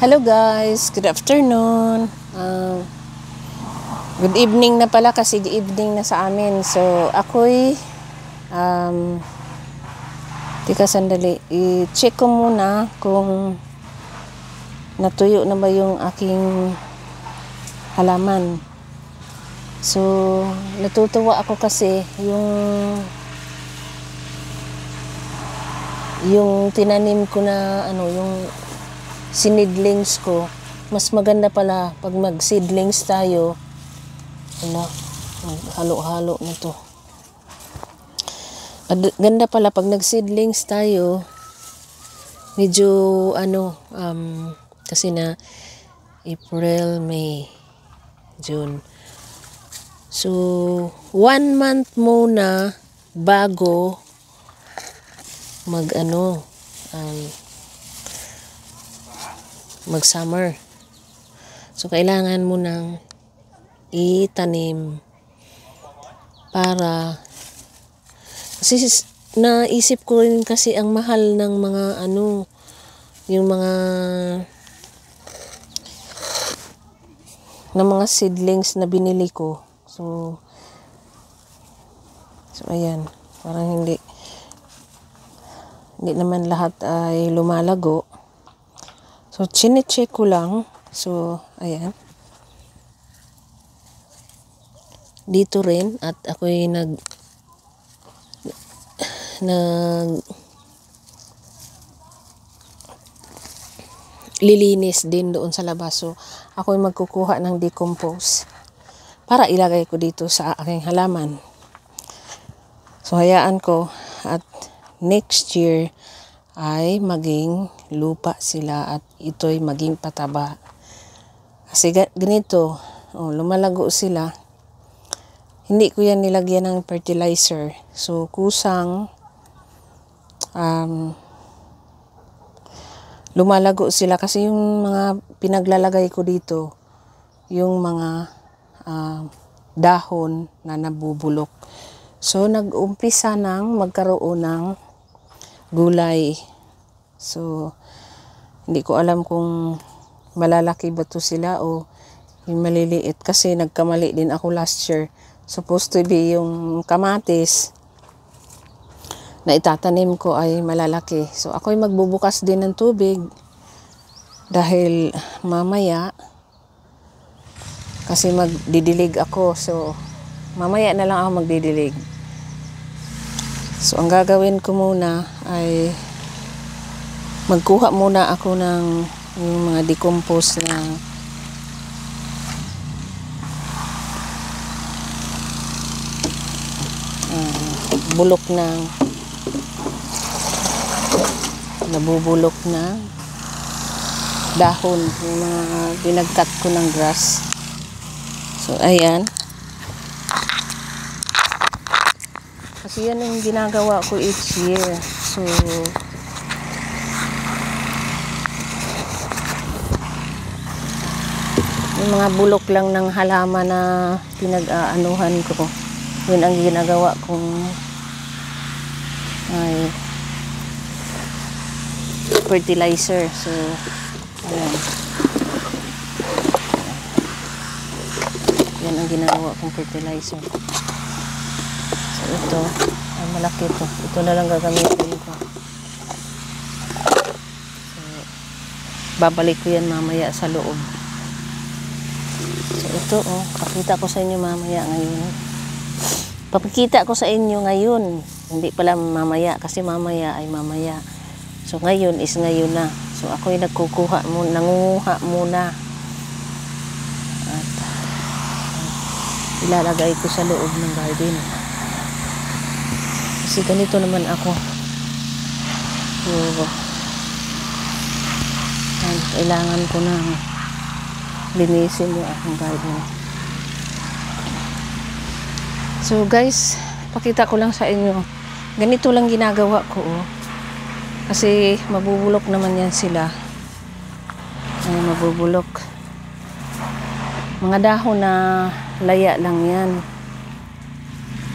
Hello guys, good afternoon. Good evening na pala kasi evening na sa amin. So ako'y tika sandali, i-check ko muna kung natuyo na ba yung aking halaman. So natutuwa ako kasi yung tinanim ko na yung seedlings ko, mas maganda pala pag mag-seedlings tayo. Halo-halo na to. Ganda pala pag nag-seedlings tayo. Medyo kasi na April, May, June. So 1 month muna bago mag-summer. So kailangan mo nang itanim para kasi naisip ko rin kasi ang mahal ng mga yung mga seedlings na binili ko. So ayan, parang hindi naman lahat ay lumalago. So, chine-check ko lang. So, ayan. Dito rin. At ako'y lilinis din doon sa labas. So, ako'y magkukuha ng decompose para ilagay ko dito sa aking halaman. So, hayaan ko. At next year ay maging lupa sila at ito'y maging pataba. Kasi ganito, lumalago sila. Hindi ko yan nilagyan ng fertilizer. So, kusang lumalago sila kasi yung mga pinaglalagay ko dito, yung mga dahon na nabubulok. So, nag-umpisa nang magkaroon ng gulay. So, hindi ko alam kung malalaki ba to sila o yung maliliit kasi nagkamali din ako last year. Supposed to be yung kamatis na itatanim ko ay malalaki. So, ako'y magbubukas din ng tubig dahil mamaya kasi magdidilig ako. So, mamaya na lang ako magdidilig. So, ang gagawin ko muna ay magkuha muna ako ng yung mga decompose na bulok na nabubulok na dahon, yung mga binagkat ko ng grass. So, ayan. Kasi yan yung ginagawa ko each year. So, yung mga bulok lang ng halaman na pinag-aanuhan ko, yun ang ginagawa kong fertilizer. So, ayan. Yan ang ginagawa kong fertilizer. So, ito, ay malaki ito. Ito na lang gagamitin ko. So, babalik ko yan mamaya sa loob. So, ito, pakita ko sa inyo mamaya ngayon. Papakita ko sa inyo ngayon. Hindi pala mamaya, kasi mamaya ay mamaya. So, ngayon is ngayon na. So, ako'y nangunguha muna. At ilalagay ko sa loob ng garden. Kasi ganito naman ako. So, kailangan ko na linisin yung aking garden. So guys, pakita ko lang sa inyo. Ganito lang ginagawa ko. Kasi mabubulok naman yan sila. Mabubulok. Mga dahon na laya lang yan.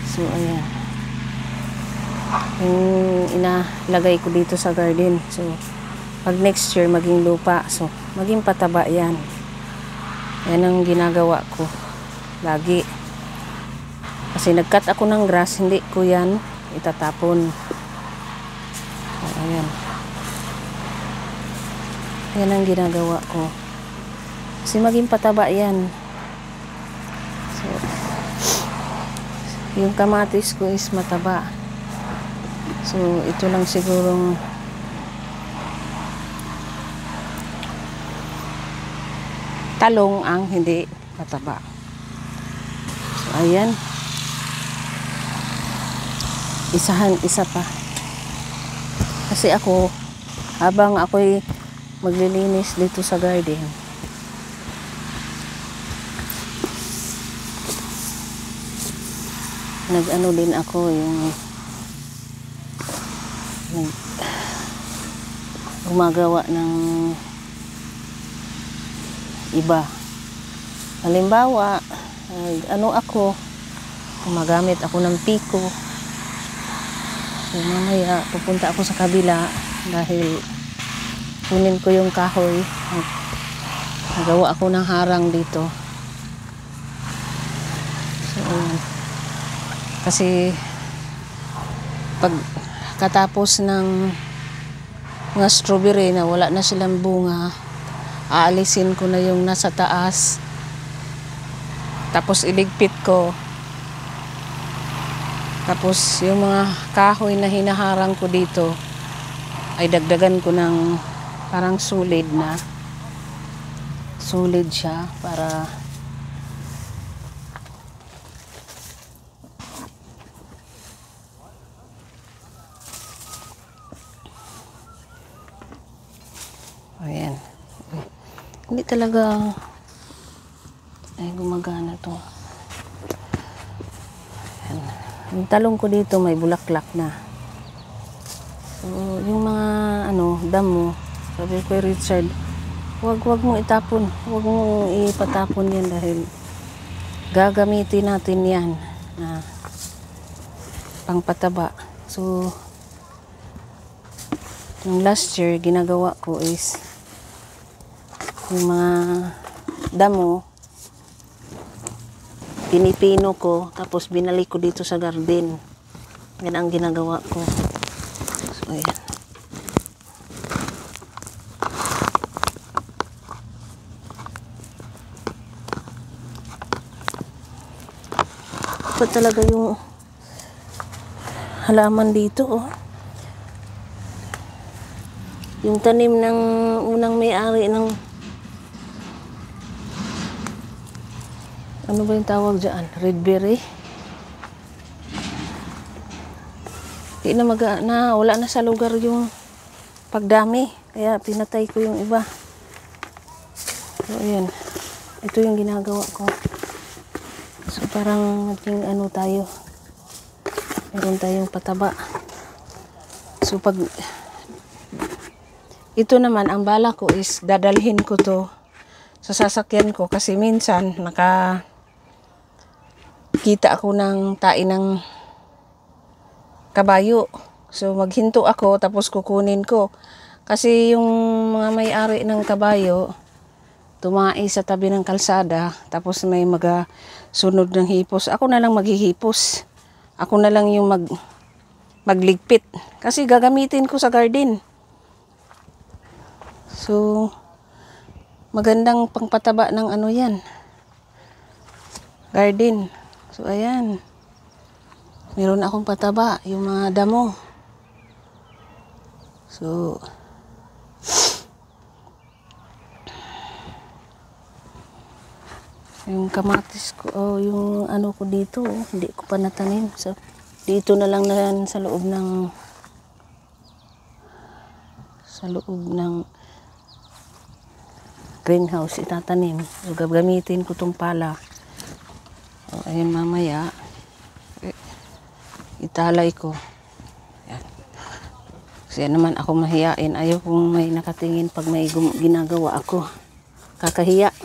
So ayan. Yung inalagay ko dito sa garden. So pag next year maging lupa. So, maging pataba yan. Yan ang ginagawa ko lagi. Kasi nag-cut ako ng grass, hindi ko yan itatapon. So, ayan. Yan ang ginagawa ko. Kasi maging pataba yan. So, yung kamatis ko is mataba. So, ito lang sigurong talong ang hindi mataba. So, ayan. Isa pa. Kasi ako, habang ako'y maglilinis dito sa garden, nag-ano din ako yung gumagawa ng iba. Halimbawa, ano ako, gumagamit ako ng piko. So, mamaya pupunta ako sa kabila dahil kunin ko yung kahoy. Nagawa ako ng harang dito. So, kasi pag katapos ng mga strawberry na wala na silang bunga, aalisin ko na yung nasa taas, tapos iligpit ko. Tapos yung mga kahoy na hinaharang ko dito ay dagdagan ko ng parang solid siya para ayan. Hindi talaga ay gumagana to. Ayan. Yung talong ko dito may bulaklak na. So, yung mga damo, sabi ko Richard, wag mong itapon. Wag mong ipatapon yan dahil gagamitin natin yan na pangpataba. So, yung last year, ginagawa ko is yung mga damo, pinipino ko, tapos binalik ko dito sa garden. Yan ang ginagawa ko. So, ayan. Dapat talaga yung halaman dito, oh. Yung tanim ng unang may-ari ng ano ba yung tawag dyan? Red berry? Di na wala na sa lugar yung pagdami. Kaya pinatay ko yung iba. So, ayan. Ito yung ginagawa ko. So, parang maging tayo. Meron tayong pataba. So, pag ito naman, ang bala ko is dadalhin ko to sa sasakyan ko kasi minsan kita ako ng tain ng kabayo. So, maghinto ako tapos kukunin ko. Kasi yung mga may-ari ng kabayo, tumai sa tabi ng kalsada, tapos may sunod ng hipos. Ako na lang maghihipos. Ako na lang yung magligpit. Kasi gagamitin ko sa garden. So, magandang pangpataba ng yan. Garden. So, ayan. Meron akong pataba, yung mga damo. So, yung kamatis ko, yung ko dito, hindi ko pa natanim. So, dito na lang sa loob ng greenhouse itatanim. So, gagamitin ko tong pala. So, ayun mamaya. Italay ko. Yan. Kasi naman ako mahiyain. Ayaw kung may nakatingin pag may ginagawa ako. Kakahiya.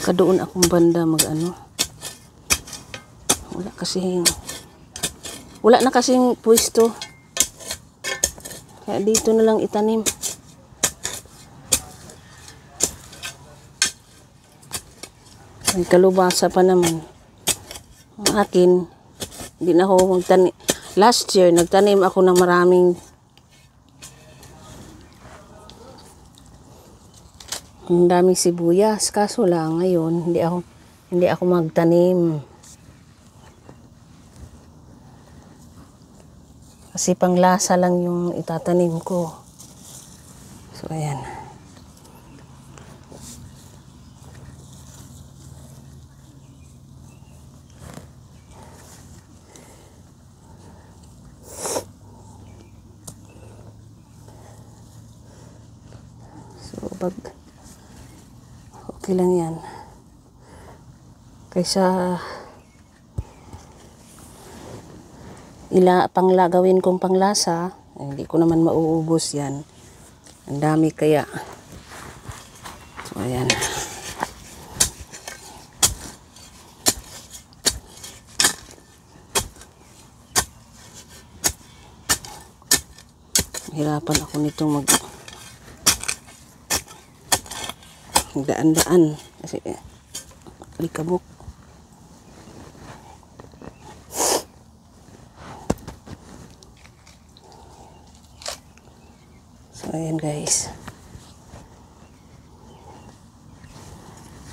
Kadoon akong banda mag-ano. Wala na kasing pwesto. Kaya dito na lang itanim. May kalubasa pa naman. Ang akin, hindi na ako magtanim. Last year, nagtanim ako ng maraming ang daming sibuyas. Kaso lang, ngayon, hindi ako magtanim. Kasi panglasa lang yung itatanim ko. So, ayan. So, okay lang yan. Kaysa gawin kong panglasa, hindi ko naman mauubos yan. Ang dami kaya. So, ayan. Hirapan ako nitong magdaan-daan kasi alikabok. So, ayan guys.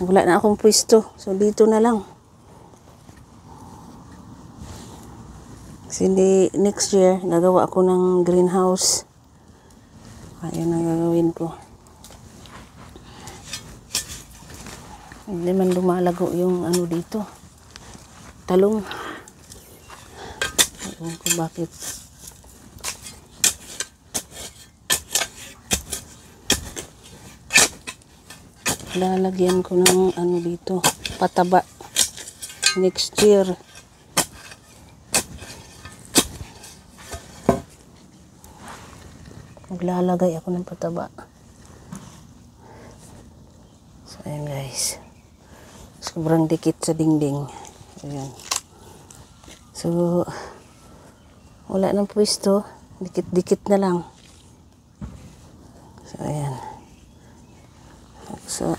Wala na akong pwesto. So, dito na lang. Kasi next year, gagawa ako ng greenhouse. Ayan ang gagawin ko. Hindi man lumalago yung ano dito. Talong. Ewan ko bakit. Lalagyan ko ng ano dito. Pataba. Next year. Maglalagay ako ng pataba. So, ayan guys. Sobrang dikit sa dingding. Ayan. So, wala nang pwesto. Dikit-dikit na lang. So, ayan. So,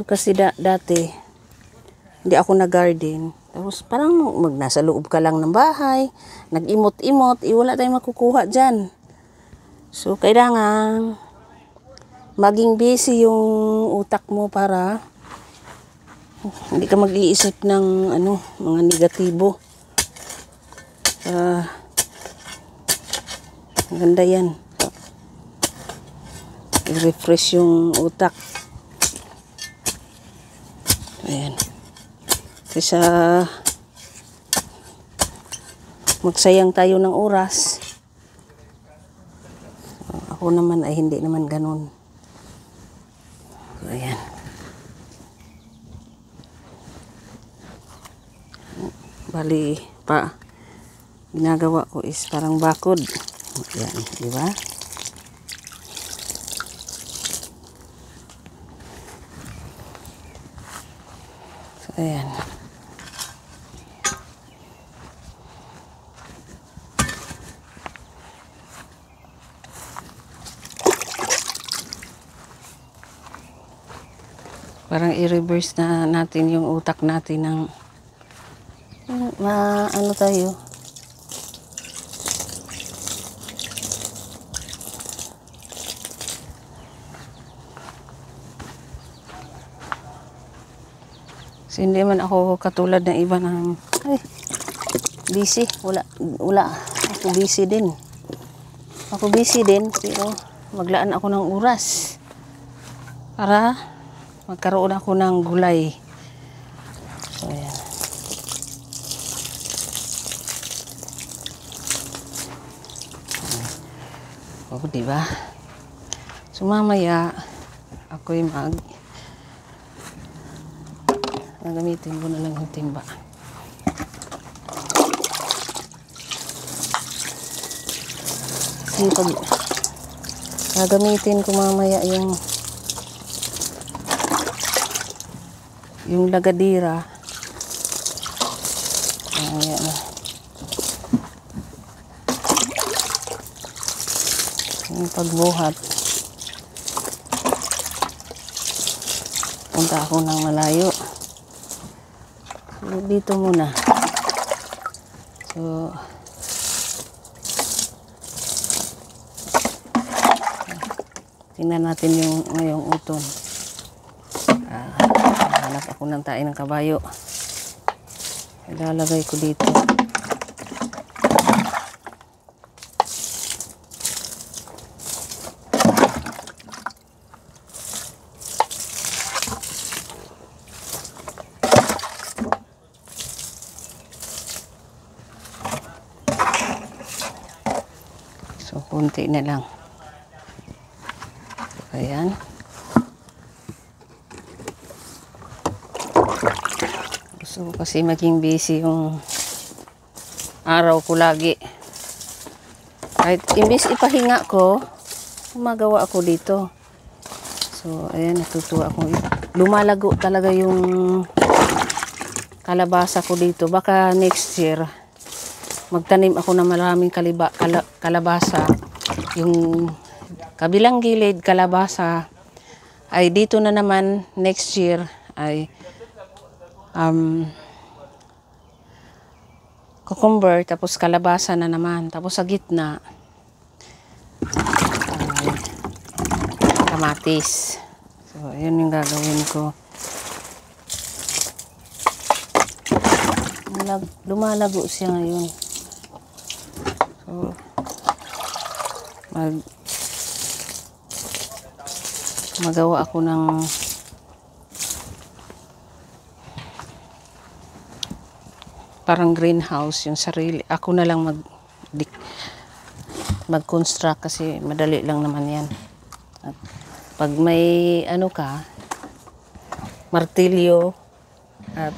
kasi dati, hindi ako nag-garden. Tapos parang nasa loob ka lang ng bahay, nag-imot-imot, wala tayong makukuha dyan. So, kailangan maging busy yung utak mo para hindi ka mag-iisip ng mga negatibo. Maganda yan. I-refresh yung utak. Ayan. Kaysa magsayang tayo ng oras. Ako naman ay hindi naman ganun. Ayan. Bali, ginagawa ko is parang bakod. Ayan, di ba? Ayan. Parang i-reverse na natin yung utak natin ng ano tayo. So, hindi man ako katulad ng iba ng busy. Wala. Ako busy din. Pero maglaan ako ng oras para magkaroon ako ng gulay. So, ayan. O, diba? So, mamaya ako'y Gagamitin ko na lang yung timba. Kasi pag gagamitin ko mamaya yung lagadira. Ayan. Yung pagbuhat. Punta ako ng malayo. So, dito muna. So, tingnan natin yung ngayong uton. Hanap ako ng tae ng kabayo. Ilalagay ko dito. So, kunti na lang. Ayan. Gusto ko kasi maging busy yung araw ko lagi. Kahit imbis ipahinga ko, gumagawa ako dito. So, ayan, natutuwa ako. Lumalago talaga yung kalabasa ko dito. Baka next year, magtanim ako ng maraming kalabasa. Yung kabilang gilid, kalabasa. Ay dito na naman, next year, ay cucumber, tapos kalabasa na naman. Tapos sa gitna, kamatis. So, yun yung gagawin ko. Lumalago siya ngayon. So, magawa ako ng parang greenhouse, yung sarili. Ako na lang mag-construct kasi madali lang naman yan. At pag may ano ka, martilyo at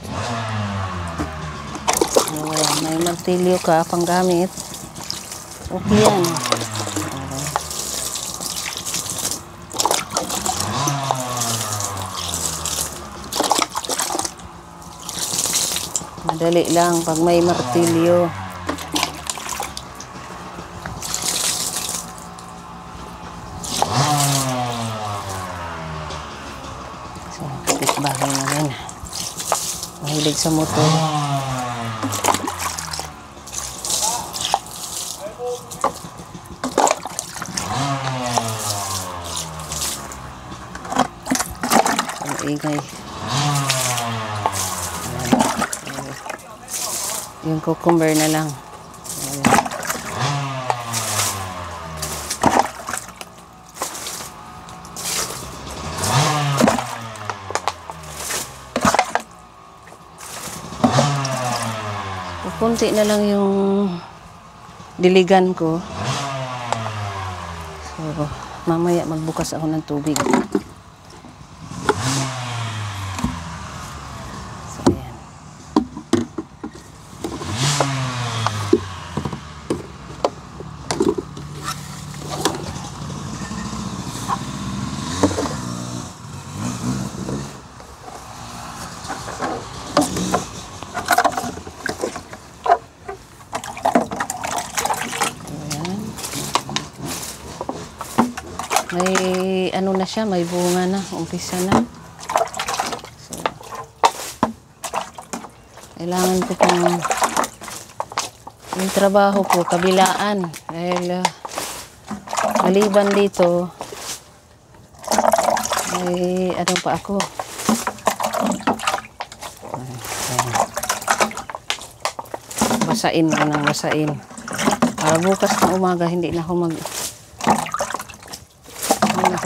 may martilyo ka pang gamit, okay yan. Madali lang pag may martilyo. So, kapitbahay namin. Mahilig sa motor. So, maingay. Yung cucumber na lang. Kunti na lang yung diligan ko. So, mamaya magbukas ako ng tubig. May ano na siya, may bunga na, umpisa na. So, kailangan ko pang yung trabaho ko, kabilaan. Dahil maliban dito, may ano pa ako. Basain ko ng basain. Para bukas na umaga, hindi na ako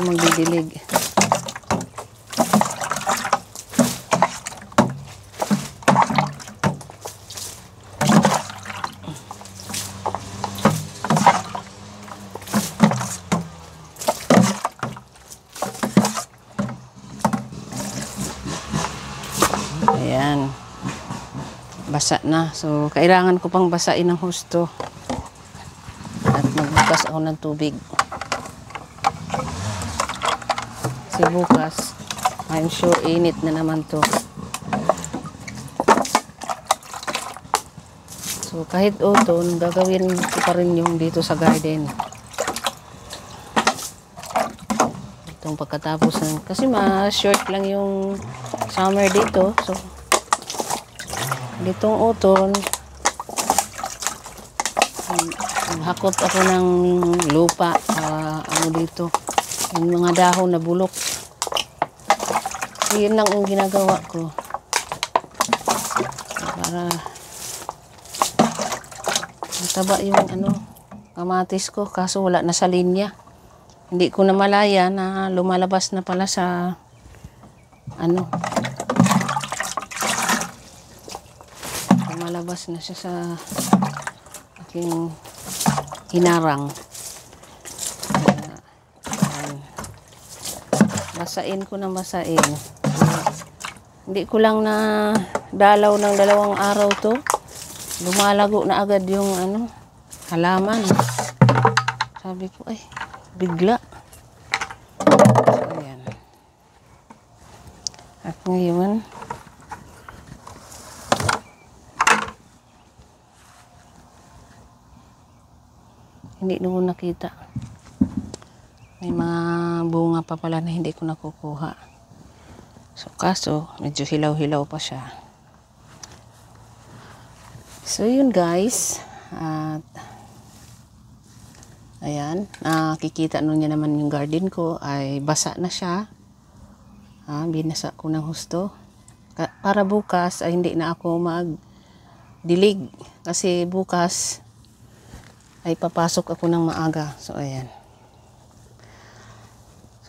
magdidilig. ayan. Basa na. So, kailangan ko pang basain ng husto. At magbukas ako ng tubig. Kasi bukas, I'm sure init na naman to. So, kahit autumn, gagawin ko pa rin yung dito sa garden. Itong pagkatapos ng, kasi short lang yung summer dito. So, ditong autumn, hakot ako ng lupa, ano dito, yung mga dahon na bulok. So, yun lang yung ginagawa ko. Para mataba yung kamatis ko, kaso wala na sa linya. Hindi ko na malaya na lumalabas na pala sa lumalabas na siya sa aking hinarang. Basain ko na basain. Hindi ko lang na dalaw ng 2 araw to. Lumalago na agad yung halaman. Sabi ko, ay, bigla. So, ayan. At ngayon, hindi ko nakita. May mga bunga pa pala na hindi ko nakukuha. So, kaso, medyo hilaw-hilaw pa siya. So, yun guys. At, ayan. Nakikita nun niya naman yung garden ko ay basa na siya. Binasa ko ng husto. Para bukas ay hindi na ako magdilig. Kasi bukas ay papasok ako ng maaga. So, ayan.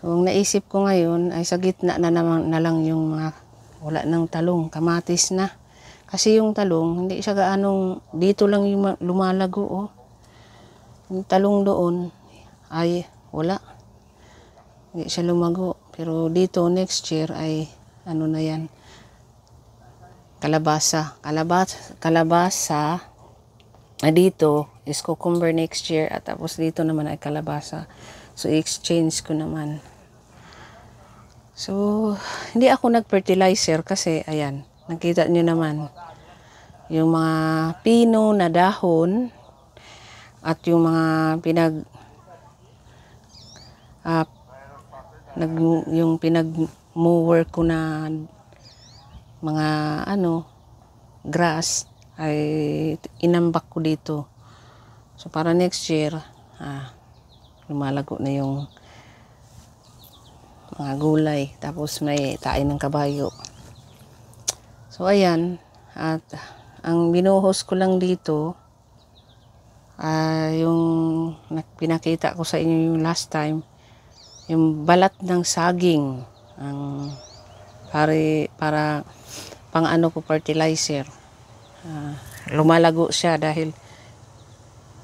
So, ang naisip ko ngayon ay sa gitna na lang yung mga wala ng talong, kamatis na. Kasi yung talong, hindi siya gaanong, dito lang yung lumalago, oh. Yung talong doon, ay wala. Hindi siya lumago. Pero dito, next year, ay, na yan, kalabasa. Kalabasa, dito, is cucumber next year, at tapos dito naman ay kalabasa. So, exchange ko naman. So, hindi ako nag-fertilizer kasi, ayan, nakita nyo naman, yung mga pino na dahon at yung mga yung pinag-mower ko na mga grass ay inambak ko dito. So, para next year, lumalago na yung mga gulay. Tapos may tain ng kabayo. So, ayan. At ang binuhos ko lang dito, yung pinakita ko sa inyo yung last time, yung balat ng saging. Para pang ko fertilizer. Lumalago siya dahil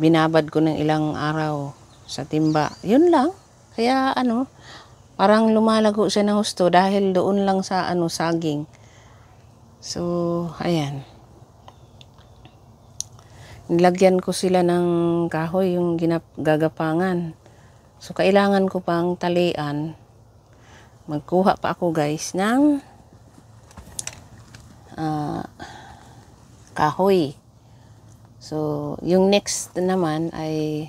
binabad ko ng ilang araw sa timba. Yun lang. Kaya parang lumalago siya ng husto dahil doon lang sa saging. So, ayan. Nilagyan ko sila ng kahoy, yung gagapangan. So, kailangan ko pang talian. Magkuha pa ako guys ng kahoy. So, yung next naman ay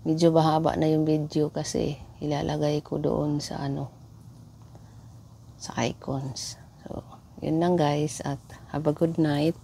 medyo bahaba na yung video kasi ilalagay ko doon sa sa icons. So, yun lang guys at have a good night.